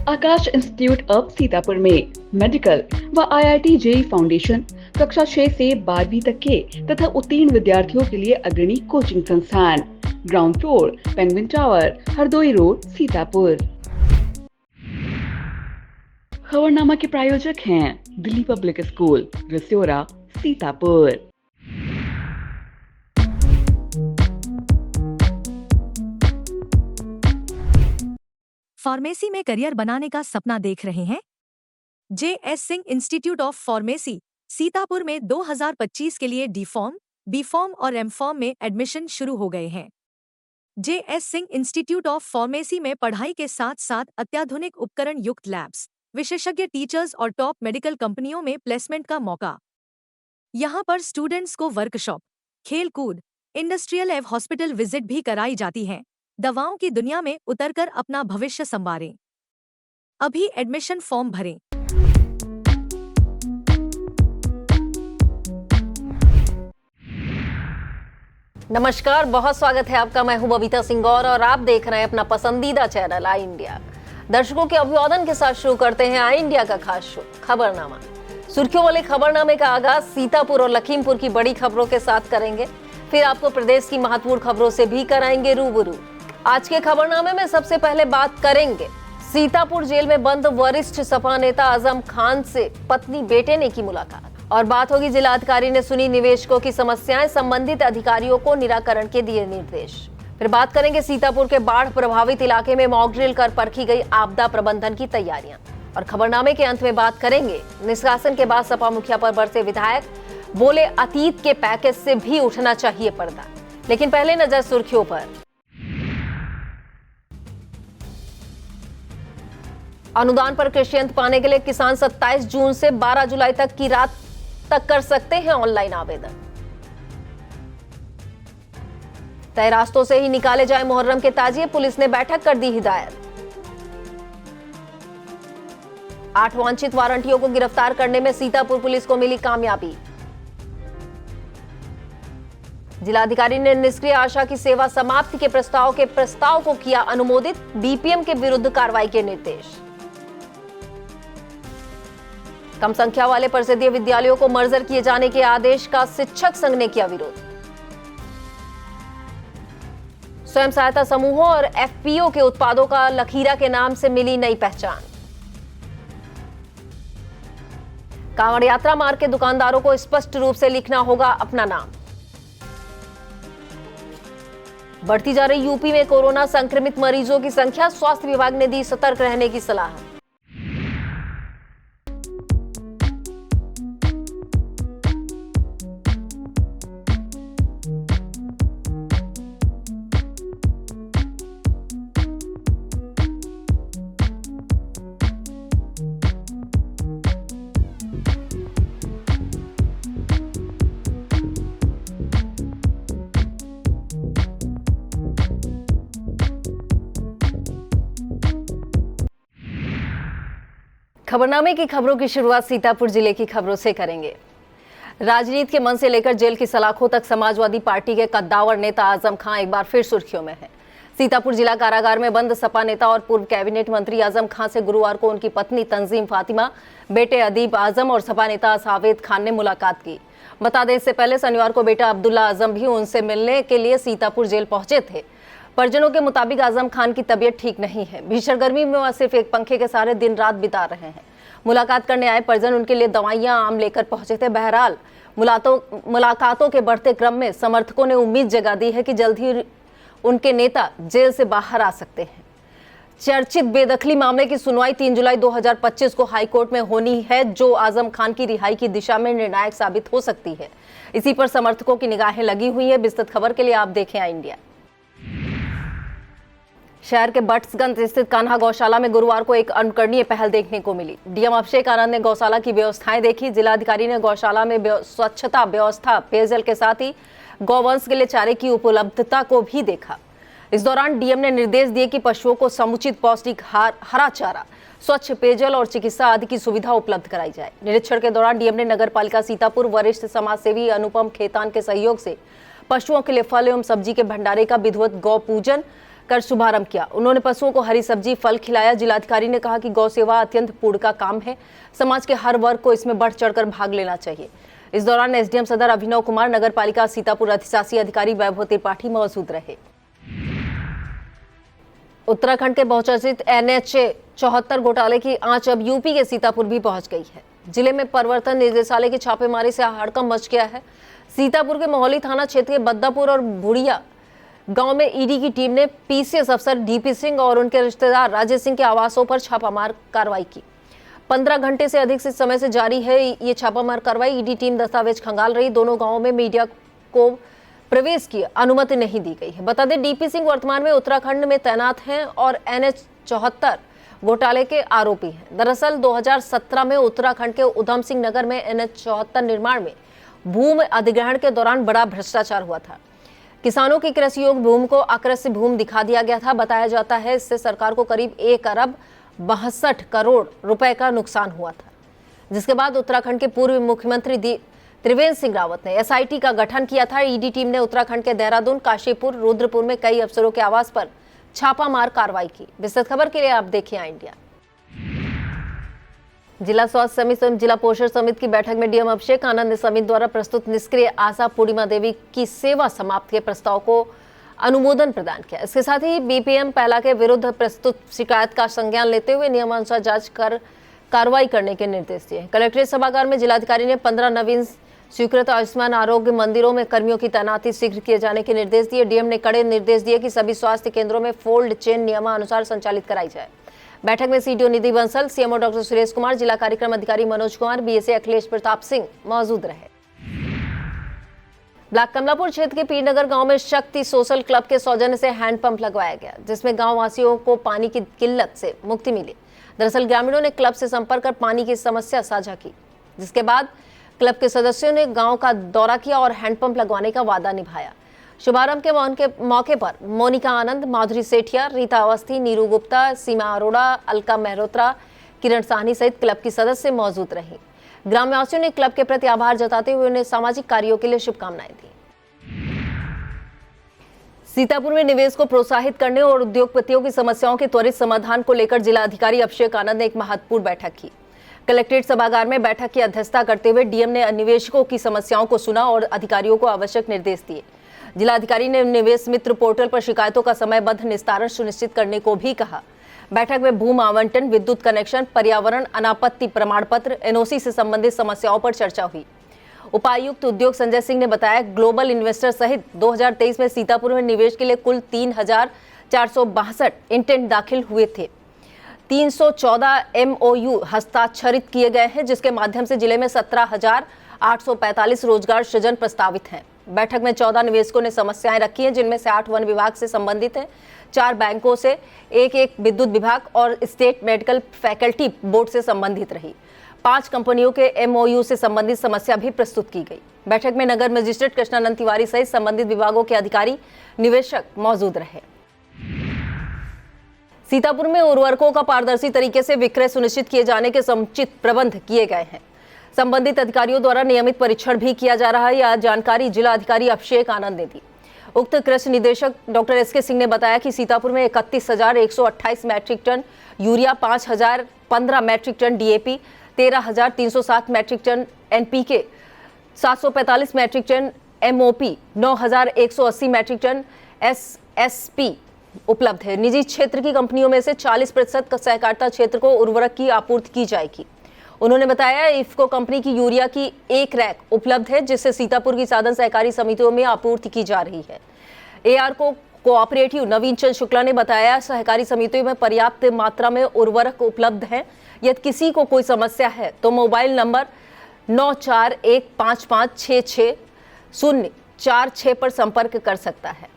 Akash institute of Sitapur में medical व IIT JEE foundation कक्षा 6 से 12वीं तक के तथा उत्तीर्ण विद्यार्थियों के लिए अग्रणी कोचिंग संस्थान। Ground floor, penguin tower, Hardoi road, Sitapur. खबरनामा के प्रायोजक हैं दिल्ली पब्लिक स्कूल, रिस्योरा, सीतापुर। फार्मेसी में करियर बनाने का सपना देख रहे हैं? J S. Singh institute of pharmacy Sitapur में 2025 के लिए डी फॉर्म, बी फॉर्म और एम फॉर्म में एडमिशन शुरू हो गए हैं। J S. Singh institute of pharmacy में पढ़ाई के साथ साथ अत्याधुनिक उपकरण युक्त लैब्स, विशेषज्ञ टीचर्स और टॉप मेडिकल कंपनियों में प्लेसमेंट का मौका। यहाँ पर स्टूडेंट्स को वर्कशॉप, खेल कूद, इंडस्ट्रियल एवं हॉस्पिटल विजिट भी कराई जाती है। दवाओं की दुनिया में उतरकर अपना भविष्य संवारें। अभी एडमिशन फॉर्म भरें। नमस्कार, बहुत स्वागत है आपका। मैं हूं बबीता सिंह गौर और आप देख रहे हैं अपना पसंदीदा चैनल आई इंडिया। दर्शकों के अभिवादन के साथ शुरू करते हैं आई इंडिया का खास शो खबरनामा। सुर्खियों वाले खबरनामे का आगाज सीतापुर और लखीमपुर की बड़ी खबरों के साथ करेंगे, फिर आपको प्रदेश की महत्वपूर्ण खबरों से भी कराएंगे रूबरू। आज के खबरनामे में सबसे पहले बात करेंगे सीतापुर जेल में बंद वरिष्ठ सपा नेता आजम खान से पत्नी बेटे ने की मुलाकात, और बात होगी जिलाधिकारी ने सुनी निवेशकों की समस्याएं, संबंधित अधिकारियों को निराकरण के दिए निर्देश। फिर बात करेंगे सीतापुर के बाढ़ प्रभावित इलाके में मॉक ड्रिल कर परखी गई आपदा प्रबंधन की तैयारियां, और खबरनामे के अंत में बात करेंगे निष्कासन के बाद सपा मुखिया पर बरसे विधायक, बोले अतीत के पैकेज से भी उठना चाहिए पर्दा। लेकिन पहले नजर सुर्खियों पर। अनुदान पर कृषि यंत्र पाने के लिए किसान 27 जून से 12 जुलाई तक की रात तक कर सकते हैं ऑनलाइन आवेदन। तय रास्तों से ही निकाले जाए मुहर्रम के ताजिए, पुलिस ने बैठक कर दी हिदायत। 8 वांछित वारंटियों को गिरफ्तार करने में सीतापुर पुलिस को मिली कामयाबी। जिलाधिकारी ने निष्क्रिय आशा की सेवा समाप्ति के प्रस्ताव को किया अनुमोदित, बीपीएम के विरुद्ध कार्रवाई के निर्देश। कम संख्या वाले परिषदीय विद्यालयों को मर्जर किए जाने के आदेश का शिक्षक संघ ने किया विरोध। स्वयं सहायता समूहों और एफपीओ के उत्पादों का लखीरा के नाम से मिली नई पहचान। कांवड़ यात्रा मार्ग के दुकानदारों को स्पष्ट रूप से लिखना होगा अपना नाम। बढ़ती जा रही यूपी में कोरोना संक्रमित मरीजों की संख्या, स्वास्थ्य विभाग ने दी सतर्क रहने की सलाह। खबरनामे की खबरों की शुरुआत सीतापुर जिले की खबरों से करेंगे। राजनीति के मन से लेकर जेल की सलाखों तक समाजवादी पार्टी के कद्दावर नेता आजम खान एक बार फिर सुर्खियों में है। सीतापुर जिला कारागार में बंद सपा नेता और पूर्व कैबिनेट मंत्री आजम खान से गुरुवार को उनकी पत्नी तंजीम फातिमा, बेटे अदीब आजम और सपा नेता सावेद खान ने मुलाकात की। बता दें, इससे पहले शनिवार को बेटा अब्दुल्ला आजम भी उनसे मिलने के लिए सीतापुर जेल पहुंचे थे। परिजनों के मुताबिक आजम खान की तबीयत ठीक नहीं है। भीषण गर्मी में वह सिर्फ एक पंखे के सहारे दिन रात बिता रहे हैं। मुलाकात करने आए परिजन उनके लिए दवाइयां आम लेकर पहुंचे थे। बहरहाल मुलाकातों के बढ़ते क्रम में समर्थकों ने उम्मीद जगा दी है कि जल्द ही उनके नेता जेल से बाहर आ सकते हैं। चर्चित बेदखली मामले की सुनवाई 3 जुलाई 2025 को हाईकोर्ट में होनी है, जो आजम खान की रिहाई की दिशा में निर्णायक साबित हो सकती है। इसी पर समर्थकों की निगाहें लगी हुई है। विस्तृत खबर के लिए आप देखें आई इंडिया। शहर के बट्सगंज स्थित कान्हा गौशाला में गुरुवार को एक अनुकरणीय पहल देखने को मिली। डीएम अभिषेक आनंद ने गौशाला की व्यवस्थाएं देखी। जिलाधिकारी ने गौशाला में स्वच्छता व्यवस्था, पेयजल के साथ ही गौवंश के लिए चारे की उपलब्धता को भी देखा। इस दौरान डीएम ने निर्देश दिए कि पशुओं को समुचित पौष्टिक हरा चारा, स्वच्छ पेयजल और चिकित्सा आदि की सुविधा उपलब्ध कराई जाए। निरीक्षण के दौरान डीएम ने नगर पालिका सीतापुर वरिष्ठ समाजसेवी अनुपम खेतान के सहयोग से पशुओं के लिए फल एवं सब्जी के भंडारे का विधिवत गौ पूजन कर शुभारंभ किया। उन्होंने पशुओं को हरी सब्जी फल खिलाया। जिलाधिकारी ने कहा कि गौ सेवा अत्यंत पुण्य का काम है, समाज के हर वर्ग को इसमें बढ़ चढ़कर भाग लेना चाहिए। इस दौरान एसडीएम सदर अभिनव कुमार, नगर पालिका सीतापुर अधिशासी अधिकारी वैभव त्रिपाठी मौजूद रहे। उत्तराखंड के बहुचर्चित NH 74 घोटाले की आंच अब यूपी के सीतापुर भी पहुंच गई है। जिले में प्रवर्तन निदेशालय की छापेमारी से हड़कंप मच गया है। सीतापुर के मोहली थाना क्षेत्र के बद्दापुर और भुड़िया गांव में ईडी की टीम ने पीसीएस अफसर डीपी सिंह और उनके रिश्तेदार राजेश सिंह के आवासों पर छापामार कार्रवाई की। 15 घंटे से अधिक समय से जारी है ये छापामार कार्रवाई। ईडी टीम दस्तावेज खंगाल रही। दोनों गांवों में मीडिया को प्रवेश की अनुमति नहीं दी गई है। बता दें, डीपी सिंह वर्तमान में उत्तराखंड में तैनात हैं और NH 74 घोटाले के आरोपी हैं। दरअसल 2017 में उत्तराखंड के उधम सिंह नगर में NH 74 निर्माण में भूमि अधिग्रहण के दौरान बड़ा भ्रष्टाचार हुआ था। किसानों की कृषि योग्य भूमि को अकृषि भूमि दिखा दिया गया था। बताया जाता है इससे सरकार को करीब 1 अरब 62 करोड़ रुपए का नुकसान हुआ था, जिसके बाद उत्तराखंड के पूर्व मुख्यमंत्री त्रिवेंद्र सिंह रावत ने SIT का गठन किया था। ईडी टीम ने उत्तराखंड के देहरादून, काशीपुर, रुद्रपुर में कई अफसरों के आवास पर छापामार कार्रवाई की। विस्तृत खबर के लिए आप देखिए इंडिया। जिला स्वास्थ्य समिति जिला पोषण समिति की बैठक में डीएम अभिषेक आनंद ने समिति द्वारा प्रस्तुत निष्क्रिय आशा पूर्णिमा देवी की सेवा समाप्त के प्रस्ताव को अनुमोदन प्रदान किया। इसके साथ ही BPM पहला के विरुद्ध प्रस्तुत शिकायत का संज्ञान लेते हुए नियमानुसार जांच कर कार्रवाई करने के निर्देश दिए। कलेक्ट्रेट सभागार में जिलाधिकारी ने 15 नवीन स्वीकृत आयुष्मान आरोग्य मंदिरों में कर्मियों की तैनाती शीघ्र किए जाने के निर्देश दिए। डीएम ने कड़े निर्देश दिए कि सभी स्वास्थ्य केंद्रों में कोल्ड चेन नियमानुसार संचालित कराई जाए। बैठक में सीडीओ निधि बंसल, सीएमओ डॉक्टर सुरेश कुमार, जिला कार्यक्रम अधिकारी मनोज कुमार, बीएसए अखिलेश प्रताप सिंह मौजूद रहे। ब्लॉक कमलापुर क्षेत्र के पीरनगर गांव में शक्ति सोशल क्लब के सौजन्य से हैंडपंप लगवाया गया, जिसमें गांव वासियों को पानी की किल्लत से मुक्ति मिली। दरअसल ग्रामीणों ने क्लब से संपर्क कर पानी की समस्या साझा की, जिसके बाद क्लब के सदस्यों ने गांव का दौरा किया और हैंडपंप लगवाने का वादा निभाया। शुभारंभ के मौके पर मोनिका आनंद, माधुरी सेठिया, रीता अवस्थी, नीरू गुप्ता, सीमा अरोड़ा, अलका मेहरोत्रा, किरण साहनी सहित क्लब की सदस्य मौजूद रही। ग्रामवासियों ने क्लब के प्रति आभार जताते हुए उन्हें सामाजिक कार्यों के लिए शुभकामनाएं दी। सीतापुर में निवेश को प्रोत्साहित करने और उद्योगपतियों की समस्याओं के त्वरित समाधान को लेकर जिला अधिकारी अभिषेक आनंद ने एक महत्वपूर्ण बैठक की। कलेक्ट्रेट सभागार में बैठक की अध्यक्षता करते हुए डीएम ने निवेशकों की समस्याओं को सुना और अधिकारियों को आवश्यक निर्देश दिए। जिलाधिकारी ने निवेश मित्र पोर्टल पर शिकायतों का समयबद्ध निस्तारण सुनिश्चित करने को भी कहा। बैठक में भूमि आवंटन, विद्युत कनेक्शन, पर्यावरण, अनापत्ति प्रमाण पत्र, एनओसी से संबंधित समस्याओं पर चर्चा हुई। उपायुक्त उद्योग संजय सिंह ने बताया, ग्लोबल इन्वेस्टर सहित 2023 में सीतापुर में निवेश के लिए कुल 3,462 इंटेंट दाखिल हुए थे। 314 MOU हस्ताक्षरित किए गए हैं, जिसके माध्यम से जिले में 17,845 रोजगार सृजन प्रस्तावित हैं। बैठक में 14 निवेशकों ने समस्याएं रखी हैं, जिनमें से 8 वन विभाग से संबंधित हैं, 4 बैंकों से, एक विद्युत विभाग और स्टेट मेडिकल फैकल्टी बोर्ड से संबंधित रही। 5 कंपनियों के MOU से संबंधित समस्या भी प्रस्तुत की गई। बैठक में नगर मजिस्ट्रेट कृष्णानंद तिवारी सहित संबंधित विभागों के अधिकारी, निवेशक मौजूद रहे। सीतापुर में उर्वरकों का पारदर्शी तरीके से विक्रय सुनिश्चित किए जाने के समुचित प्रबंध किए गए हैं। संबंधित अधिकारियों द्वारा नियमित परीक्षण भी किया जा रहा है। यह जानकारी जिला अधिकारी अभिषेक आनंद ने दी। उक्त कृषि निदेशक डॉक्टर SK सिंह ने बताया कि सीतापुर में 31,128 metric ton urea, 5,015 metric ton DAP, 13,307 metric ton NPK, 745 metric ton MOP, 9,180 metric ton SSP उपलब्ध है। निजी क्षेत्र की कंपनियों में से 40% सहकारिता क्षेत्र को उर्वरक की आपूर्ति की जाएगी। उन्होंने बताया, इफ्को कंपनी की यूरिया की 1 रैक उपलब्ध है, जिससे सीतापुर की साधन सहकारी समितियों में आपूर्ति की जा रही है। AR कोऑपरेटिव नवीन चंद शुक्ला ने बताया, सहकारी समितियों में पर्याप्त मात्रा में उर्वरक उपलब्ध है। यदि किसी को कोई समस्या है तो मोबाइल नंबर 9415566046 पर संपर्क कर सकता है।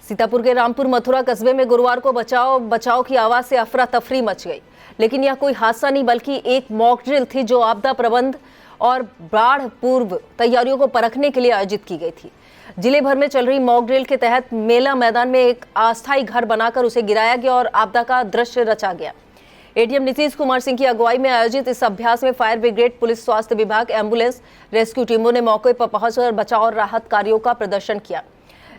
सीतापुर के रामपुर मथुरा कस्बे में गुरुवार को बचाव की आवाज से अफरा तफरी मच गई, लेकिन यह कोई हादसा नहीं बल्कि एक मॉक ड्रिल थी जो आपदा प्रबंध और बाढ़ पूर्व तैयारियों को परखने के लिए आयोजित की गई थी। जिले भर में चल रही मॉक ड्रिल के तहत मेला मैदान में एक अस्थायी घर बनाकर उसे गिराया गया और आपदा का दृश्य रचा गया। एडीएम नीतीश कुमार सिंह की अगुवाई में आयोजित इस अभ्यास में फायर ब्रिगेड, पुलिस, स्वास्थ्य विभाग, एम्बुलेंस, रेस्क्यू टीमों ने मौके पर पहुंचकर बचाव और राहत कार्यों का प्रदर्शन किया।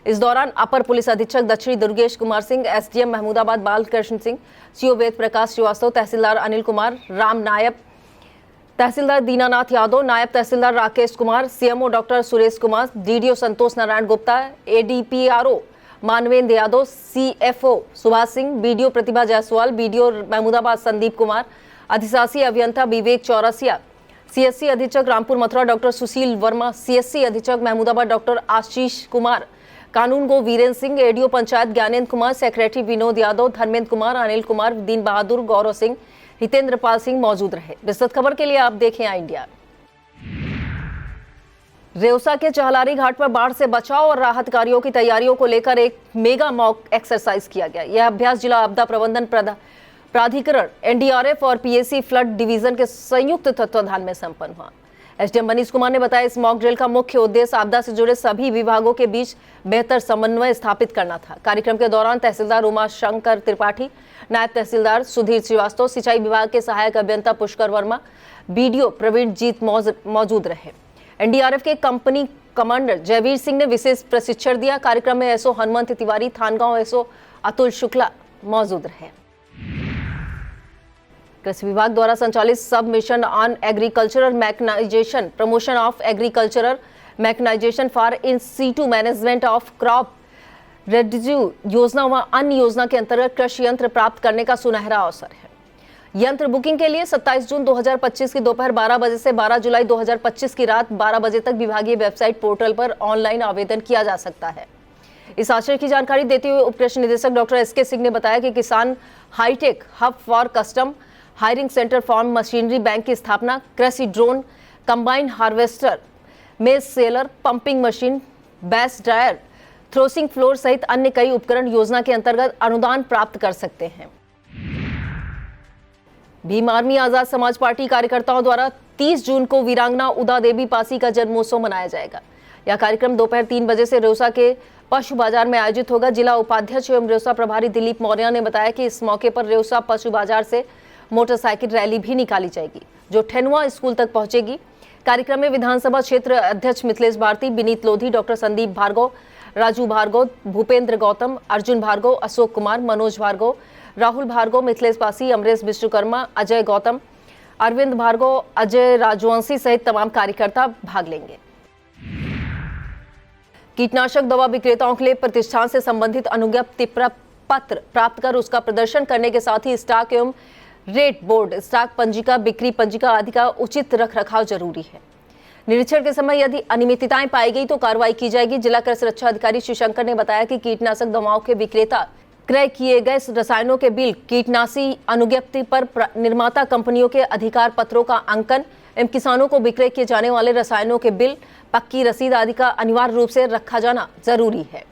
इस दौरान अपर पुलिस अधीक्षक दक्षिणी दुर्गेश कुमार सिंह, एसडीएम महमूदाबाद बालकृष्ण सिंह, सीओ वेद प्रकाश श्रीवास्तव, तहसीलदार अनिल कुमार, राम नायब, तहसीलदार दीनानाथ यादव, नायब तहसीलदार Rakesh Kumar, CMO doctor Suresh Kumar, DDO Santosh Narayan Gupta, ADPRO Manvendra Yadav, CFO Subhash Singh, BDO Pratibha Jaiswal, BDO Mahmudabad Sandeep Kumar, अधिशासी अभियंता विवेक चौरसिया, सीएससी अधीक्षक रामपुर मथुरा डॉक्टर सुशील वर्मा, सीएससी अधीक्षक महमूदाबाद डॉक्टर आशीष कुमार, कानून गो वीरेंद्र सिंह, एडीओ पंचायत ज्ञानेंद्र कुमार, सेक्रेटरी विनोद यादव, धर्मेंद्र कुमार, अनिल कुमार, दीन बहादुर, गौरव सिंह, हितेंद्र पाल सिंह मौजूद रहे। विस्तृत खबर के लिए आप देखें आई इंडिया। रेउसा के चहलारी घाट पर बाढ़ से बचाव और राहत कार्यों की तैयारियों को लेकर एक मेगा मॉक एक्सरसाइज किया गया। यह अभ्यास जिला आपदा प्रबंधन प्राधिकरण, एनडीआरएफ और पीएसी फ्लड डिवीजन के संयुक्त तत्वाधान में संपन्न हुआ। एसडीएम मनीष कुमार ने बताया, इस मॉक ड्रिल का मुख्य उद्देश्य आपदा से जुड़े सभी विभागों के बीच बेहतर समन्वय स्थापित करना था। कार्यक्रम के दौरान तहसीलदार उमा शंकर त्रिपाठी, नायब तहसीलदार सुधीर श्रीवास्तव, सिंचाई विभाग के सहायक अभियंता पुष्कर वर्मा, बीडीओ प्रवीण जीत मौजूद रहे। एनडीआरएफ के कंपनी कमांडर जयवीर सिंह ने विशेष प्रशिक्षण दिया। कार्यक्रम में एसओ हनुमंत तिवारी, थानगांव एसओ अतुल शुक्ला मौजूद रहे। कृषि विभाग द्वारा संचालित sub mission on agricultural mechanisation, promotion of agricultural mechanisation for in situ management of crop रेडिज्यू योजना व अन्य योजना के अंतर्गत कृषि यंत्र प्राप्त करने का सुनहरा अवसर है। यंत्र बुकिंग के लिए 27 जून 2025 की दोपहर 12 बजे से 12 जुलाई 2025 की रात 12 बजे तक विभागीय वेबसाइट पोर्टल पर ऑनलाइन आवेदन किया जा सकता है। इस आशय की जानकारी देते हुए उप कृषि निदेशक डॉक्टर एसके सिंह ने बताया कि किसान high tech hub for custom hiring centre farm machinery bank की स्थापना, कृषि drone, combine harvester, maize sheller, pumping machine, बैस ड्रायर, थ्रोसिंग फ्लोर सहित अन्य कई उपकरण योजना के अंतर्गत अनुदान प्राप्त कर सकते हैं। भीम आर्मी आजाद समाज पार्टी कार्यकर्ताओं द्वारा 30 जून को वीरांगना उदा देवी पासी का जन्मोत्सव मनाया जाएगा। यह कार्यक्रम दोपहर 3 बजे से रेउसा के पशु बाजार में आयोजित होगा। जिला उपाध्यक्ष एवं रेउसा प्रभारी दिलीप मौर्य ने बताया कि इस मौके पर रेउसा पशु बाजार से मोटरसाइकिल रैली भी निकाली जाएगी, जो ठेनुआ स्कूल तक पहुंचेगी। कार्यक्रम में विधानसभा क्षेत्र अध्यक्ष मिथिलेश भारती, विनीत लोधी, डॉक्टर संदीप भार्गव, राजू भार्गव, भूपेंद्र गौतम, अर्जुन भार्गव, अशोक कुमार, मनोज भार्गव, राहुल भार्गव, मिथिलेश पासी, अमरेश विश्वकर्मा, अजय गौतम, अरविंद भार्गव, अजय राजवंशी सहित तमाम कार्यकर्ता भाग लेंगे। कीटनाशक दवा विक्रेताओं के लिए प्रतिष्ठान से संबंधित अनुज्ञप्ति पत्र प्राप्त कर उसका प्रदर्शन करने के साथ ही स्टॉक एवं रेट बोर्ड, स्टॉक पंजिका, बिक्री पंजिका आदि का उचित रखरखाव जरूरी है। निरीक्षण के समय यदि अनियमितताएं पाई गई तो कार्रवाई की जाएगी। जिला कृषि रक्षा अधिकारी श्री शंकर ने बताया कि कीटनाशक दवाओं के विक्रेता क्रय किए गए रसायनों के बिल, कीटनाशी अनुज्ञप्ति पर निर्माता कंपनियों के अधिकार पत्रों का अंकन एवं किसानों को विक्रय किए जाने वाले रसायनों के बिल, पक्की रसीद आदि का अनिवार्य रूप से रखा जाना जरूरी है।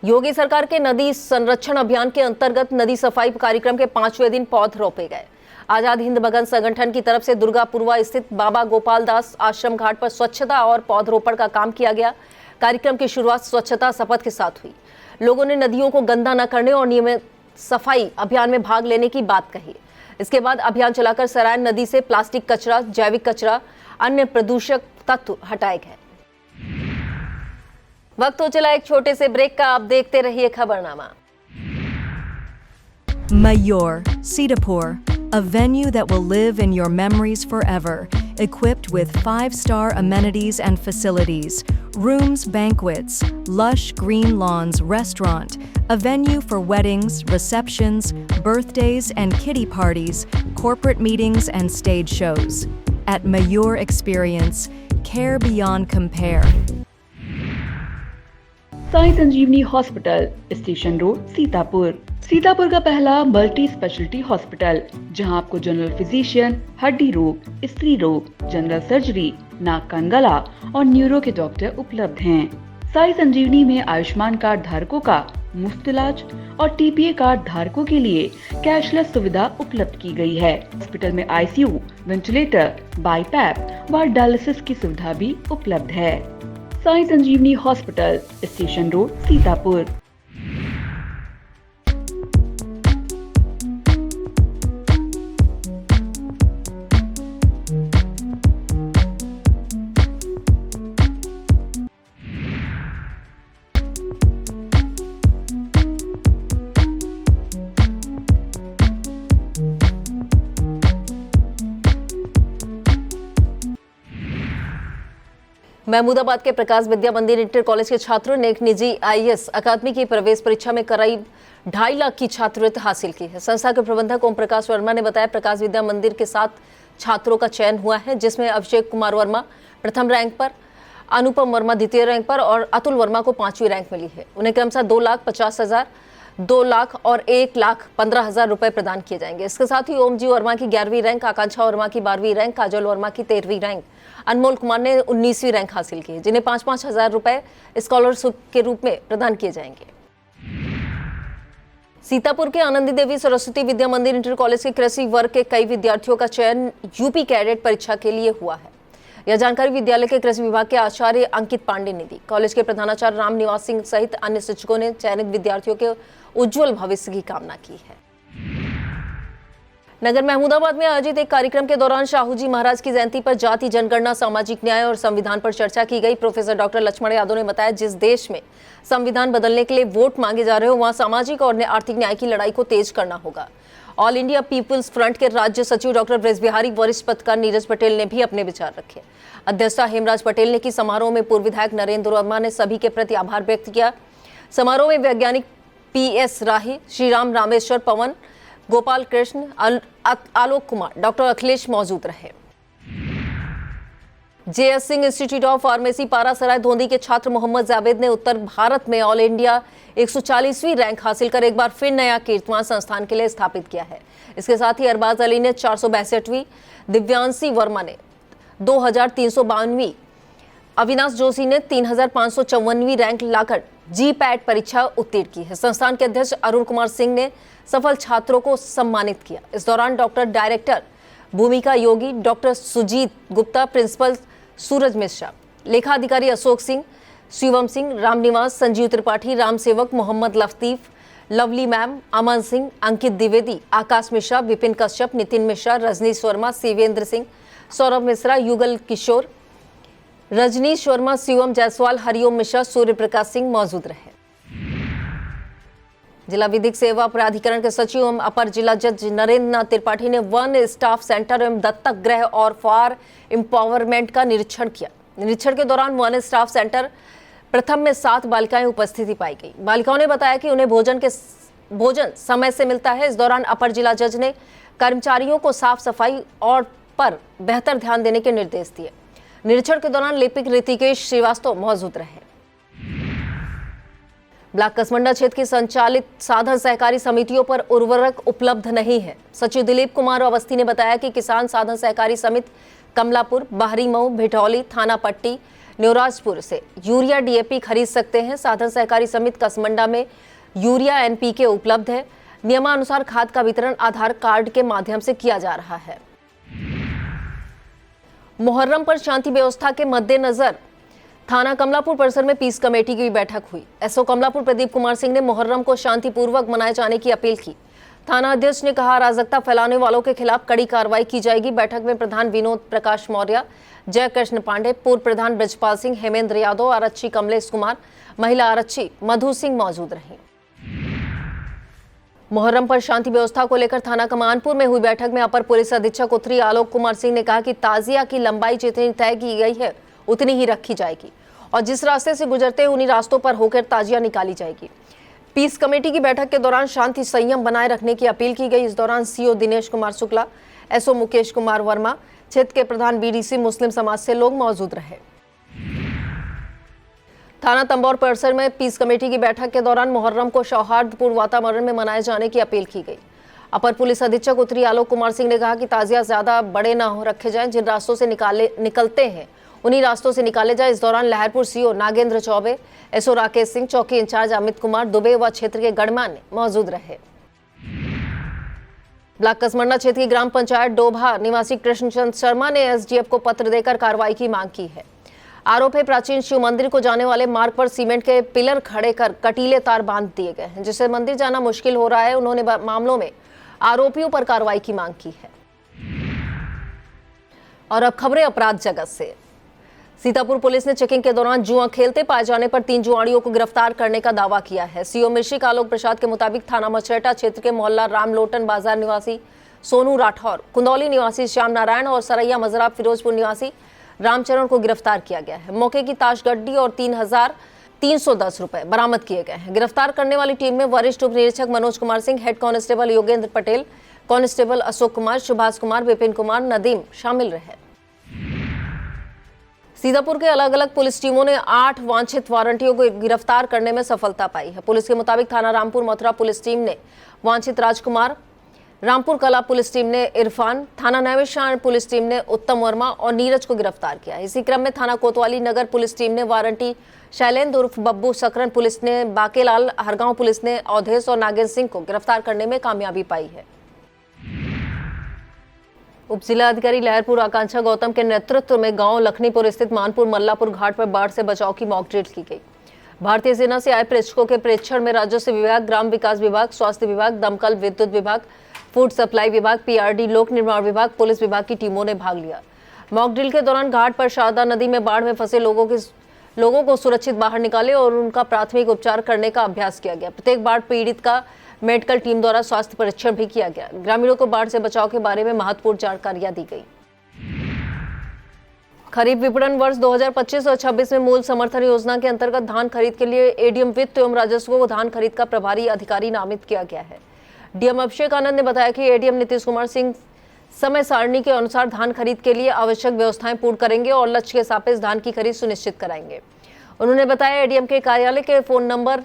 योगी सरकार के नदी संरक्षण अभियान के अंतर्गत नदी सफाई कार्यक्रम के 5वें दिन पौध रोपे गए। आजाद हिंद भगत संगठन की तरफ से दुर्गापुरवा स्थित बाबा गोपाल दास आश्रम घाट पर स्वच्छता और पौधरोपण का काम किया गया। कार्यक्रम की शुरुआत स्वच्छता शपथ के साथ हुई। लोगों ने नदियों को गंदा न करने और नियमित सफाई अभियान में भाग लेने की बात कही। इसके बाद अभियान चलाकर सरायन नदी से प्लास्टिक कचरा, जैविक कचरा, अन्य प्रदूषक तत्व हटाए गए। वक्त हो चला एक छोटे से ब्रेक का, आप देखते रहिए खबरनामा। Mayur, Sitapur, a venue that will live in your memories forever, equipped with 5-star amenities and facilities, rooms, banquets, lush green lawns, restaurant, a venue for weddings, receptions, birthdays and kiddie parties, corporate meetings and stage shows. At Mayur Experience, care beyond compare. Sai Sanjeevani hospital, station road, Sitapur. Sitapur का पहला multi speciality hospital, जहां आपको general physician, हड्डी रोग, स्त्री रोग, general surgery, नाक कान गला और न्यूरो के डॉक्टर उपलब्ध हैं। साई संजीवनी में आयुष्मान कार्ड धारकों का मुफ्त इलाज और टीपीए कार्ड धारकों के लिए कैशलेस सुविधा उपलब्ध की गई है। हॉस्पिटल में आईसीयू, वेंटिलेटर, बाईपैप व डायलिसिस की सुविधा भी उपलब्ध है। Sai Sanjeevani hospital, station road, Sitapur. Mahmudabad के प्रकाश विद्या मंदिर इंटर कॉलेज के छात्रों ने एक निजी आईएएस अकादमी की प्रवेश परीक्षा में करीब 2.5 लाख की छात्रवृत्ति हासिल की है। संस्था के प्रबंधक ओम प्रकाश वर्मा ने बताया, प्रकाश विद्या मंदिर के 7 छात्रों का चयन हुआ है, जिसमें अभिषेक कुमार वर्मा प्रथम रैंक पर, अनुपम वर्मा द्वितीय रैंक पर और अतुल वर्मा को 5वीं रैंक मिली है। उन्हें क्रमशः 2,50,000, 2 लाख और 1,15,000 रुपए प्रदान किए जाएंगे। इसके साथ ही ओम जी वर्मा की 11वीं रैंक, आकांक्षा वर्मा की 12वीं रैंक, काजल वर्मा की 13वीं रैंक, अनमोल कुमार ने 19वीं रैंक हासिल की, जिन्हें 5-5 हजार रुपए स्कॉलरशिप के रूप में प्रदान किए जाएंगे। सीतापुर के आनंदी देवी सरस्वती विद्या मंदिर इंटर कॉलेज के कृषि वर्ग के कई विद्यार्थियों का चयन यूपी कैडेट परीक्षा के लिए हुआ है। यह जानकारी विद्यालय के कृषि विभाग के आचार्य अंकित पांडे ने दी। कॉलेज के प्रधानाचार्य राम निवास सिंह सहित अन्य शिक्षकों ने चयनित विद्यार्थियों के उज्जवल भविष्य की कामना की है। नगर महमूदाबाद में आयोजित एक कार्यक्रम के दौरान शाहू जी महाराज की जयंती पर जाति जनगणना, सामाजिक न्याय और संविधान पर चर्चा की गई। प्रोफेसर डॉक्टर लक्ष्मण यादव ने बताया, जिस देश में संविधान बदलने के लिए वोट मांगे जा रहे हो, वहां सामाजिक और आर्थिक न्याय की लड़ाई को तेज करना होगा। ऑल इंडिया पीपुल्स फ्रंट के राज्य सचिव डॉक्टर ब्रज बिहारी, वरिष्ठ पत्रकार नीरज पटेल ने भी अपने विचार रखे। अध्यक्षता हेमराज पटेल ने की। समारोह में पूर्व विधायक नरेंद्र वर्मा ने सभी के प्रति आभार व्यक्त किया। समारोह में वैज्ञानिक PS राही, श्रीराम रामेश्वर, पवन, गोपाल कृष्ण, आलोक कुमार, डॉक्टर अखिलेश मौजूद रहे। JS Singh institute of pharmacy Parasrai Dhondi के छात्र मोहम्मद जावेद ने उत्तर भारत में ऑल इंडिया 140वीं रैंक हासिल कर एक बार फिर नया कीर्तिमान संस्थान के लिए स्थापित किया है। इसके साथ ही अरबाज अली ने 462वीं, दिव्यांशी वर्मा ने 2352वीं, अविनाश जोशी ने 3554वीं रैंक लाकर GPAT परीक्षा उत्तीर्ण की है। संस्थान के अध्यक्ष अरुण कुमार सिंह ने सफल छात्रों को सम्मानित किया। इस दौरान डॉक्टर डायरेक्टर भूमिका योगी, डॉक्टर सुजीत गुप्ता, प्रिंसिपल सूरज मिश्रा, लेखा अधिकारी अशोक सिंह, शिवम सिंह, रामनिवास, संजीव त्रिपाठी, राम सेवक, मोहम्मद लतीफ, लवली मैम, अमन सिंह, अंकित द्विवेदी, आकाश मिश्रा, विपिन कश्यप, नितिन मिश्रा, रजनीश वर्मा, शिवेंद्र सिंह, सौरभ मिश्रा, युगल किशोर, रजनीश वर्मा, शिवम जायसवाल, हरिओम मिश्रा, सूर्य प्रकाश सिंह मौजूद रहे। जिला विधिक सेवा प्राधिकरण के सचिव एवं अपर जिला जज नरेंद्र नाथ त्रिपाठी ने वन स्टाफ सेंटर एवं दत्तक गृह और फॉर एम्पावरमेंट का निरीक्षण किया। निरीक्षण के दौरान वन स्टाफ सेंटर प्रथम में 7 बालिकाएं उपस्थिति पाई गई। बालिकाओं ने बताया कि उन्हें भोजन समय से मिलता है। इस दौरान अपर जिला जज ने कर्मचारियों को साफ सफाई और पर बेहतर ध्यान देने के निर्देश दिए। निरीक्षण के दौरान लिपिक ऋतिकेश श्रीवास्तव मौजूद रहे। ब्लॉक कसमंडा क्षेत्र की संचालित साधन सहकारी समितियों पर उर्वरक उपलब्ध नहीं है। सचिव दिलीप कुमार अवस्थी ने बताया कि किसान साधन सहकारी समिति कमलापुर, बाहरी मऊ, भिठौली, थाना पट्टी, न्योराजपुर से यूरिया DAP खरीद सकते हैं। साधन सहकारी समिति कसमंडा में यूरिया NPK उपलब्ध है। नियमानुसार खाद का वितरण आधार कार्ड के माध्यम से किया जा रहा है। मुहर्रम पर शांति व्यवस्था के मद्देनजर थाना कमलापुर परिसर में पीस कमेटी की बैठक हुई। SO कमलापुर प्रदीप कुमार सिंह ने मुहर्रम को शांतिपूर्वक मनाए जाने की अपील की। थाना अध्यक्ष ने कहा, अराजकता फैलाने वालों के खिलाफ कड़ी कार्रवाई की जाएगी। बैठक में प्रधान विनोद प्रकाश मौर्य, जय कृष्ण पांडे, पूर्व प्रधान ब्रजपाल सिंह, हेमेंद्र यादव, आरक्षी कमलेश कुमार, महिला आरक्षी मधु सिंह मौजूद रही। मुहर्रम पर शांति व्यवस्था को लेकर थाना कमानपुर में हुई बैठक में अपर पुलिस अधीक्षक उत्तरी आलोक कुमार सिंह ने कहा कि ताजिया की लंबाई जितनी तय की गई है उतनी ही रखी जाएगी और जिस रास्ते से गुजरते हैं उन्हीं रास्तों पर होकर ताजिया निकाली जाएगी। पीस कमेटी की बैठक के दौरान शांति संयम बनाए रखने की अपील की गई। इस दौरान CO दिनेश कुमार शुक्ला, SO मुकेश कुमार वर्मा, क्षेत्र के प्रधान BDC मुस्लिम समाज से लोग मौजूद रहे। थाना तंबौर परिसर में पीस कमेटी की बैठक के दौरान मुहर्रम को सौहार्दपूर्ण वातावरण में मनाए जाने की अपील की गई। अपर पुलिस अधीक्षक उत्तरी आलोक कुमार सिंह ने कहा कि ताजिया ज्यादा बड़े न हो रखे जाएं, जिन रास्तों से निकलते हैं उन्हीं रास्तों से निकाले जाए। इस दौरान लहरपुर CO नागेंद्र चौबे, SO राकेश सिंह, चौकी इंचार्ज अमित कुमार दुबे व क्षेत्र के गणमान्य मौजूद रहे। ब्लॉक कसमंडा क्षेत्र की ग्राम पंचायत डोभा निवासी कृष्णचंद शर्मा ने SDF को पत्र देकर कार्रवाई की मांग की है। आरोप है, प्राचीन शिव मंदिर को जाने वाले मार्ग पर सीमेंट के पिलर खड़े कर कटीले तार बांध दिए गए हैं, जिससे मंदिर जाना मुश्किल हो रहा है। उन्होंने मामलों में आरोपियों पर कार्रवाई की मांग की है। और अब खबरें अपराध जगत से। सीतापुर पुलिस ने चेकिंग के दौरान जुआ खेलते पाए जाने पर 3 जुआड़ियों को गिरफ्तार करने का दावा किया है। CO मिश्रिक आलोक प्रसाद के मुताबिक थाना मछरेटा क्षेत्र के मोहल्ला रामलोटन बाजार निवासी सोनू राठौर, कुंदौली निवासी श्याम नारायण और सरैया मजरा फिरोजपुर निवासी रामचरण को गिरफ्तार किया गया है। मौके की ताशगड्डी और 3,310 रुपए बरामद किए गए हैं। गिरफ्तार करने वाली टीम में वरिष्ठ उप निरीक्षक Manoj Kumar Singh, head constable Yogendra Patel, constable Ashok Kumar, Subhash Kumar, Vipin Kumar, Nadeem शामिल रहे। सीतापुर के अलग अलग पुलिस टीमों ने 8 वांछित वारंटियों को गिरफ्तार करने में सफलता पाई है। पुलिस के मुताबिक थाना रामपुर मथुरा पुलिस टीम ने वांछित राजकुमार, रामपुर कला पुलिस टीम ने इरफान, थाना नैमिषारण्य पुलिस टीम ने उत्तम वर्मा और नीरज को गिरफ्तार किया। इसी क्रम में थाना कोतवाली नगर पुलिस टीम ने वारंटी शैलेंद्र उर्फ बब्बू सकरन, पुलिस ने बाकेलाल, हरगांव पुलिस ने अवधेश और नागेंद्र सिंह को गिरफ्तार करने में कामयाबी पाई है। उप जिलाधिकारी लहरपुर आकांक्षा गौतम के नेतृत्व में गांव लखनीपुर स्थित मानपुर मल्लापुर घाट पर बाढ़ से बचाव की मॉक ड्रिल की गई। भारतीय सेना से आए प्रेक्षकों के प्रेक्षण में राजस्व विभाग, ग्राम विकास विभाग, स्वास्थ्य विभाग, दमकल, विद्युत विभाग, फूड सप्लाई विभाग, पीआरडी, लोक निर्माण विभाग, पुलिस विभाग की टीमों ने भाग लिया। मॉक ड्रिल के दौरान घाट पर शारदा नदी में बाढ़ में फंसे लोगों को सुरक्षित बाहर निकाले और उनका प्राथमिक उपचार करने का अभ्यास किया गया। प्रत्येक बाढ़ पीड़ित का मेडिकल टीम द्वारा स्वास्थ्य परीक्षण भी किया गया। ग्रामीणों को बाढ़ से बचाव के बारे में महत्वपूर्ण जानकारियां दी गई। खरीफ विपणन वर्ष 2025 और 26 में मूल समर्थन योजना के अंतर्गत धान खरीद के लिए एडीएम वित्त एवं राजस्व को धान खरीद का प्रभारी अधिकारी नामित किया गया है। डीएम अभिषेक आनंद ने बताया कि एडीएम नीतीश कुमार सिंह समय सारणी के अनुसार धान खरीद के लिए आवश्यक व्यवस्थाएं पूर्ण करेंगे और लक्ष्य के सापेक्ष धान की खरीद सुनिश्चित कराएंगे। उन्होंने बताया एडीएम के कार्यालय के फोन नंबर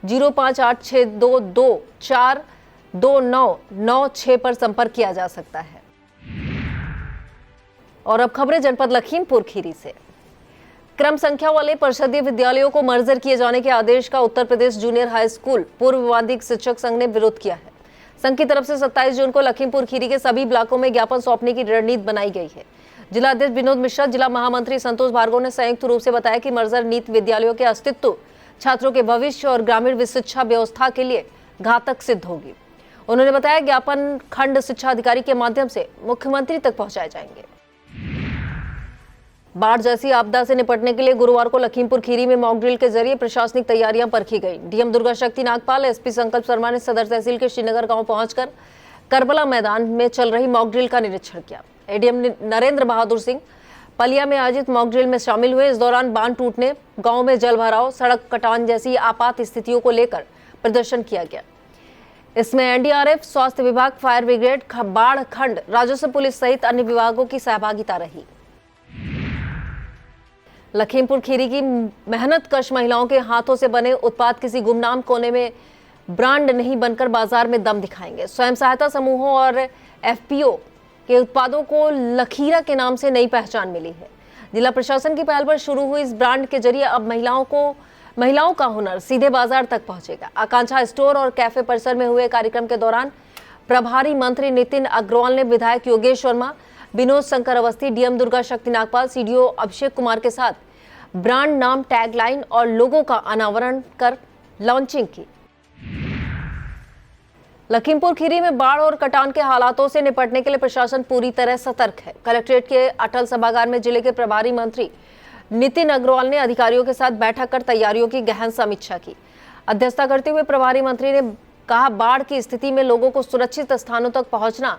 058622429996 पर संपर्क किया जा सकता है। और अब खबरें जनपद लखीमपुर खीरी से। क्रम संख्या वाले परिषदीय विद्यालयों को मर्जर किए जाने के आदेश का Uttar Pradesh junior high school पूर्व विवादित शिक्षक संघ ने विरोध किया है। संघ की तरफ से 27 जून को लखीमपुर खीरी के सभी ब्लॉकों में ज्ञापन सौंपने की रणनीति बनाई गई है। जिला अध्यक्ष विनोद मिश्रा, जिला महामंत्री संतोष भार्गव ने संयुक्त रूप से बताया कि मर्जर नीति विद्यालयों के अस्तित्व, छात्रों के भविष्य और ग्रामीण शिक्षा व्यवस्था के लिए घातक सिद्ध होगी। उन्होंने बताया ज्ञापन खंड शिक्षा अधिकारी के माध्यम से मुख्यमंत्री तक पहुंचाए जाएंगे। बाढ़ जैसी आपदा से निपटने के लिए गुरुवार को लखीमपुर खीरी में मॉक ड्रिल के जरिए प्रशासनिक तैयारियां परखी गई। डीएम दुर्गा शक्ति नागपाल, एसपी संकल्प शर्मा ने सदर तहसील के श्रीनगर गांव पहुंचकर करबला मैदान में चल रही मॉक ड्रिल का निरीक्षण किया। एडीएम नरेंद्र बहादुर सिंह पलिया में आयोजित मॉक ड्रिल में शामिल हुए। इस दौरान बांध टूटने, गांव में जल भराव, सड़क कटान जैसी आपात स्थितियों को लेकर प्रदर्शन किया गया। इसमें एनडीआरएफ, स्वास्थ्य विभाग, फायर ब्रिगेड, बाढ़ खंड, राजस्व पुलिस सहित अन्य विभागों की सहभागिता रही। लखीमपुर खीरी की मेहनत कश महिलाओं के हाथों से बने उत्पाद किसी गुमनाम कोने में ब्रांड नहीं बनकर बाजार में दम दिखाएंगे। स्वयं सहायता समूहों और एफपीओ के उत्पादों को लखीरा के नाम से नई पहचान मिली है। जिला प्रशासन की पहल पर शुरू हुई इस ब्रांड के जरिए अब महिलाओं का हुनर सीधे बाजार तक पहुंचेगा। आकांक्षा स्टोर और कैफे परिसर में हुए कार्यक्रम के दौरान प्रभारी मंत्री नितिन अग्रवाल ने विधायक योगेश वर्मा, विनोद शंकर अवस्थी, डीएम दुर्गा शक्ति नागपाल, सीडीओ अभिषेक कुमार के साथ ब्रांड नाम, टैगलाइन और लोगो का अनावरण कर लॉन्चिंग की। लखीमपुर खीरी में बाढ़ और कटान के हालातों से निपटने के लिए प्रशासन पूरी तरह सतर्क है। कलेक्ट्रेट के अटल सभागार में जिले के प्रभारी मंत्री नितिन अग्रवाल ने अधिकारियों के साथ बैठक कर तैयारियों की गहन समीक्षा की। अध्यक्षता करते हुए प्रभारी मंत्री ने कहा, बाढ़ की स्थिति में लोगों को सुरक्षित स्थानों तक पहुंचना,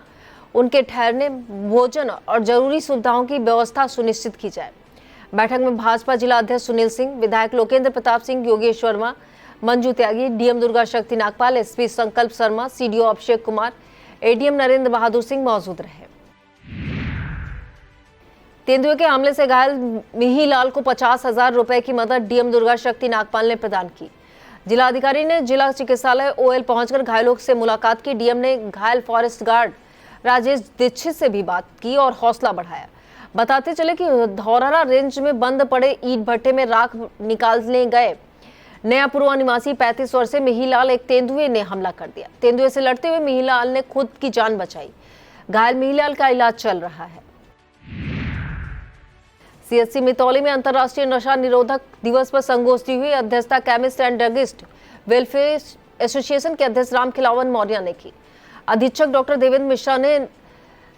उनके ठहरने, भोजन और जरूरी सुविधाओं की व्यवस्था सुनिश्चित की जाए। बैठक में भाजपा जिला अध्यक्ष सुनील सिंह, विधायक लोकेंद्र प्रताप सिंह, योगेश वर्मा, मंजू त्यागी, डीएम दुर्गा शक्ति नागपाल, एसपी संकल्प शर्मा, सीडीओ अभिषेक कुमार, एडीएम नरेंद्र बहादुर सिंह मौजूद रहे। तेंदुए के हमले से घायल मिहीलाल को 50,000 रुपए की मदद डीएम दुर्गा शक्ति नागपाल ने प्रदान की। जिला अधिकारी ने जिला चिकित्सालय ओएल पहुंचकर घायलों से मुलाकात की। डीएम ने घायल फॉरेस्ट गार्ड राजेश दीक्षित से भी बात की और हौसला बढ़ाया। बताते चले कि धौरहरा रेंज में बंद पड़े ईट भट्टे में राख निकालने गए नयापुरवा निवासी 35 वर्षीय मिहीलाल एक तेंदुए ने हमला कर दिया। तेंदुए से लड़ते हुए मिहीलाल ने खुद की जान बचाई। घायल मिहीलाल का इलाज चल रहा है। सीएचसी मितौली में अंतर्राष्ट्रीय नशा निरोधक दिवस पर संगोष्ठी हुई। अध्यक्षता chemist and druggist welfare association के अध्यक्ष राम खिलावन मौर्य ने की। अधीक्षक डॉक्टर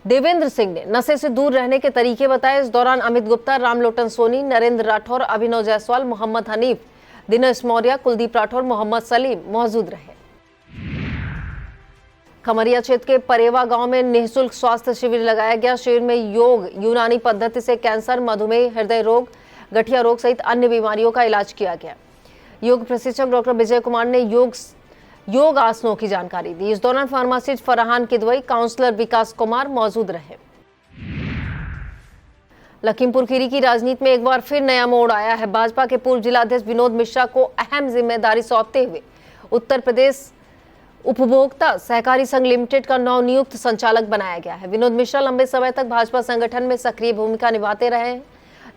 देवेंद्र सिंह ने नशे से दूर रहने के तरीके बताए। इस दौरान अमित गुप्ता, रामलोटन सोनी, नरेंद्र राठौर, अभिनव जायसवाल, मोहम्मद हनीफ, दिनेश मौर्य, कुलदीप राठौर, मोहम्मद सलीम मौजूद रहे। खमरिया क्षेत्र के परेवा गांव में निःशुल्क स्वास्थ्य शिविर लगाया गया। शिविर में योग, यूनानी पद्धति से कैंसर, मधुमेह, हृदय रोग, गठिया रोग सहित अन्य बीमारियों का इलाज किया गया। योग प्रशिक्षक डॉक्टर विजय कुमार ने योग आसनों की जानकारी दी। इस दौरान फार्मासिस्ट फरहान किदवई, काउंसलर विकास कुमार मौजूद रहे। लखीमपुर खीरी की राजनीति में एक बार फिर नया मोड़ आया है। भाजपा के पूर्व जिलाध्यक्ष विनोद मिश्रा को अहम जिम्मेदारी सौंपते हुए उत्तर प्रदेश उपभोक्ता सहकारी संघ लिमिटेड का नवनियुक्त संचालक बनाया गया है। विनोद मिश्रा लंबे समय तक भाजपा संगठन में सक्रिय भूमिका निभाते रहे हैं।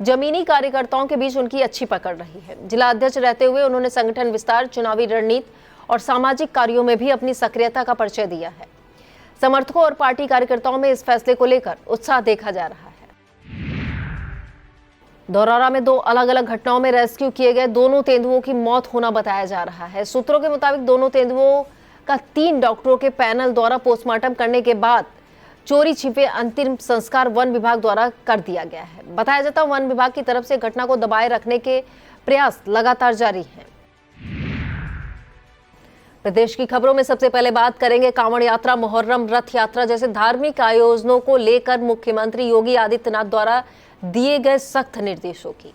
जमीनी कार्यकर्ताओं के बीच उनकी अच्छी पकड़ रही है। जिला अध्यक्ष रहते हुए उन्होंने संगठन विस्तार, चुनावी रणनीति और सामाजिक कार्यों में भी अपनी सक्रियता का परिचय दिया है। समर्थकों और पार्टी कार्यकर्ताओं में इस फैसले को लेकर उत्साह देखा जा रहा है। धौरहरा में 2 अलग अलग घटनाओं में रेस्क्यू किए गए दोनों तेंदुओं की मौत होना बताया जा रहा है। सूत्रों के मुताबिक दोनों तेंदुओं का 3 डॉक्टरों के पैनल द्वारा पोस्टमार्टम करने के बाद चोरी छिपे अंतिम संस्कार वन विभाग द्वारा कर दिया गया है। बताया जाता है वन विभाग की तरफ से घटना को दबाए रखने के प्रयास लगातार जारी हैं। प्रदेश की खबरों में सबसे पहले बात करेंगे कांवड़ यात्रा, मुहर्रम, रथ यात्रा जैसे धार्मिक आयोजनों को लेकर मुख्यमंत्री योगी आदित्यनाथ द्वारा दिए गए सख्त निर्देशों की।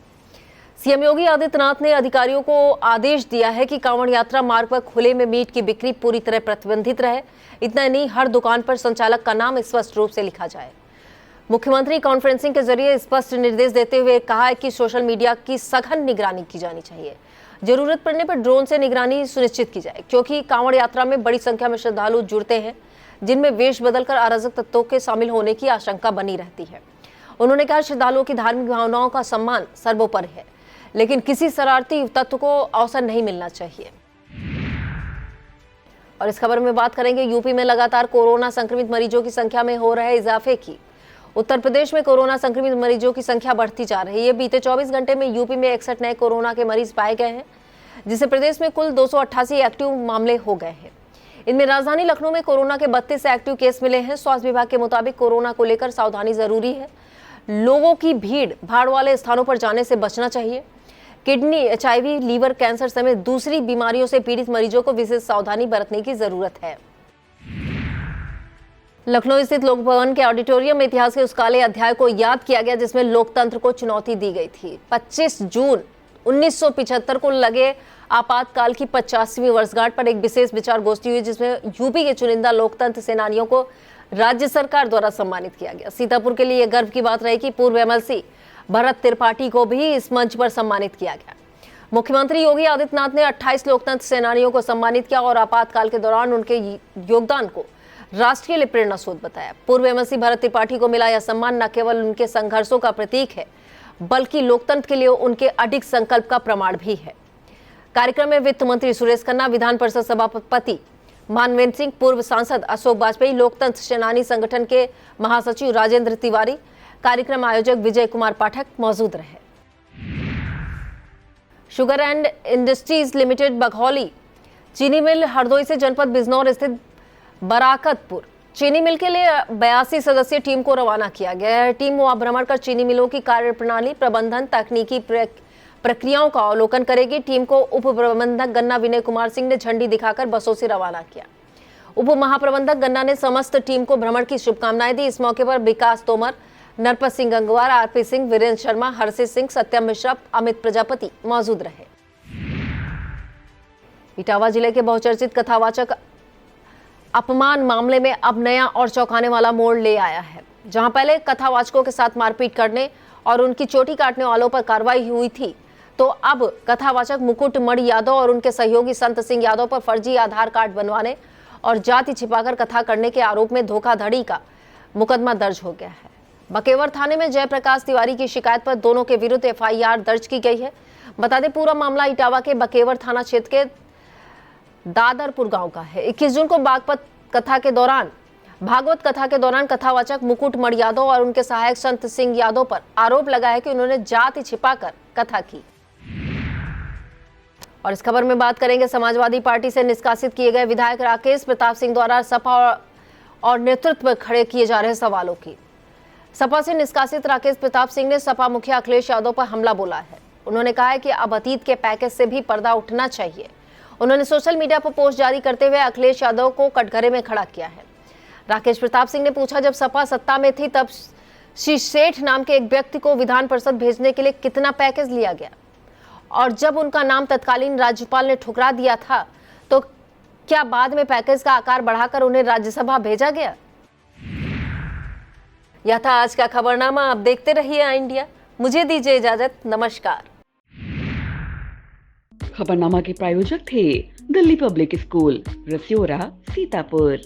सीएम योगी आदित्यनाथ ने अधिकारियों को आदेश दिया है कि कांवड़ यात्रा मार्ग पर खुले में मीट की बिक्री पूरी तरह प्रतिबंधित रहे। इतना नहीं, हर दुकान पर संचालक का नाम स्पष्ट रूप से लिखा जाए। मुख्यमंत्री कॉन्फ्रेंसिंग के जरिए स्पष्ट निर्देश देते हुए कहा है कि सोशल मीडिया की सघन निगरानी की जानी चाहिए। जरूरत पड़ने पर ड्रोन से निगरानी सुनिश्चित की जाए, क्योंकि कांवड़ यात्रा में बड़ी संख्या में श्रद्धालु जुड़ते हैं, जिनमें वेश बदलकर अराजक तत्वों के शामिल होने की आशंका बनी रहती है। उन्होंने कहा श्रद्धालुओं की धार्मिक भावनाओं का सम्मान सर्वोपरि है, लेकिन किसी शरारती तत्व को अवसर नहीं मिलना चाहिए। और इस खबर में बात करेंगे यूपी में लगातार कोरोना संक्रमित मरीजों की संख्या में हो रहे इजाफे की। उत्तर प्रदेश में कोरोना संक्रमित मरीजों की संख्या बढ़ती जा रही है। बीते 24 घंटे में यूपी में 61 नए कोरोना के मरीज पाए गए हैं, जिससे प्रदेश में कुल 288 एक्टिव मामले हो गए हैं। इनमें राजधानी लखनऊ में कोरोना के 32 एक्टिव केस मिले हैं। स्वास्थ्य विभाग के मुताबिक कोरोना को लेकर सावधानी जरूरी है। लोगों की भीड़ भाड़ वाले स्थानों पर जाने से बचना चाहिए। किडनी, HIV, लीवर कैंसर समेत दूसरी बीमारियों से पीड़ित मरीजों को विशेष सावधानी बरतने की जरूरत है। लखनऊ स्थित लोक भवन के ऑडिटोरियम में इतिहास के उस काले अध्याय को याद किया गया जिसमें लोकतंत्र को चुनौती दी गई थी। 25 जून 1975 को लगे आपातकाल की 50वीं वर्षगांठ पर एक विशेष विचार गोष्ठी हुई, जिसमें यूपी के चुनिंदा लोकतंत्र सेनानियों को राज्य सरकार द्वारा सम्मानित किया गया। सीतापुर के लिए यह गर्व की बात रही कि पूर्व MLC भरत त्रिपाठी को भी इस मंच पर सम्मानित किया गया। मुख्यमंत्री योगी आदित्यनाथ ने 28 लोकतंत्र सेनानियों को सम्मानित किया और आपातकाल के दौरान उनके योगदान को राष्ट्र के लिए प्रेरणा स्रोत बताया। पूर्व MLC भरत त्रिपाठी को मिला यह सम्मान न केवल उनके संघर्षों का प्रतीक है, बल्कि लोकतंत्र के लिए उनके अडिग संकल्प का प्रमाण भी है। कार्यक्रम में वित्त मंत्री सुरेश खन्ना, विधान परिषद सभापति मानवेंद्र सिंह, पूर्व सांसद अशोक बाजपेयी, लोकतंत्र सेनानी संगठन के महासचिव राजेंद्र तिवारी, कार्यक्रम आयोजक विजय कुमार पाठक मौजूद रहे। Sugar and industries limited Baghauli चीनी मिल हरदोई से जनपद बिजनौर स्थित बराकतपुर चीनी मिल के लिए 82 सदस्यीय टीम को रवाना किया गया है। टीम वहां भ्रमण कर चीनी मिलों की कार्यप्रणाली, प्रबंधन, तकनीकी प्रक्रियाओं का अवलोकन करेगी। टीम को उप प्रबंधक गन्ना विनय कुमार सिंह ने झंडी दिखाकर बसों से रवाना किया। उप महाप्रबंधक गन्ना ने समस्त टीम को भ्रमण की शुभकामनाएं दी। इस मौके पर विकास तोमर, नरपत सिंह गंगवार, RP सिंह, वीरेंद्र शर्मा, हर्षित सिंह, सत्यम मिश्रा, अमित प्रजापति मौजूद रहे। इटावा जिले के बहुचर्चित कथावाचक अपमान मामले में अब नया और चौंकाने वाला मोड़ ले आया है। जहां पहले कथावाचकों के साथ मारपीट करने और उनकी चोटी काटने वालों पर कार्रवाई हुई थी, तो अब कथावाचक मुकुट मणि यादव और उनके सहयोगी संत सिंह यादव पर फर्जी आधार कार्ड बनवाने और जाति छिपाकर कथा करने के आरोप में धोखाधड़ी का मुकदमा दर्ज हो गया है। बकेवर थाने में जयप्रकाश तिवारी की शिकायत पर दोनों के विरुद्ध FIR दर्ज की गई है। बता दें पूरा मामला इटावा के बकेवर थाना क्षेत्र के दादरपुर गांव का है। 21 जून को भागवत कथा के दौरान कथावाचक मुकुट मणि यादव और उनके सहायक संत सिंह यादव पर आरोप लगा है कि उन्होंने जाति छिपाकर कथा की। और इस खबर में बात करेंगे समाजवादी पार्टी से निष्कासित किए गए विधायक राकेश प्रताप सिंह द्वारा सपा और नेतृत्व में खड़े किए जा रहे सवालों की। सपा से निष्कासित राकेश प्रताप सिंह ने सपा मुखिया अखिलेश यादव पर हमला बोला है। उन्होंने कहा है कि अब अतीत के पैकेज से भी पर्दा उठना चाहिए। उन्होंने सोशल मीडिया पर पोस्ट जारी करते हुए अखिलेश यादव को कटघरे में खड़ा किया है। राकेश प्रताप सिंह ने पूछा, जब सपा सत्ता में थी तब श्री सेठ नाम के एक व्यक्ति को विधान परिषद भेजने के लिए कितना पैकेज लिया गया, और जब उनका नाम तत्कालीन राज्यपाल ने ठुकरा दिया था तो क्या बाद में पैकेज का आकार बढ़ाकर उन्हें राज्यसभा भेजा गया। यह था आज का खबरनामा। आप देखते रहिए आई इंडिया। मुझे दीजिए इजाजत। नमस्कार। खबरनामा के प्रायोजक थे दिल्ली पब्लिक स्कूल, रसियोरा, सीतापुर।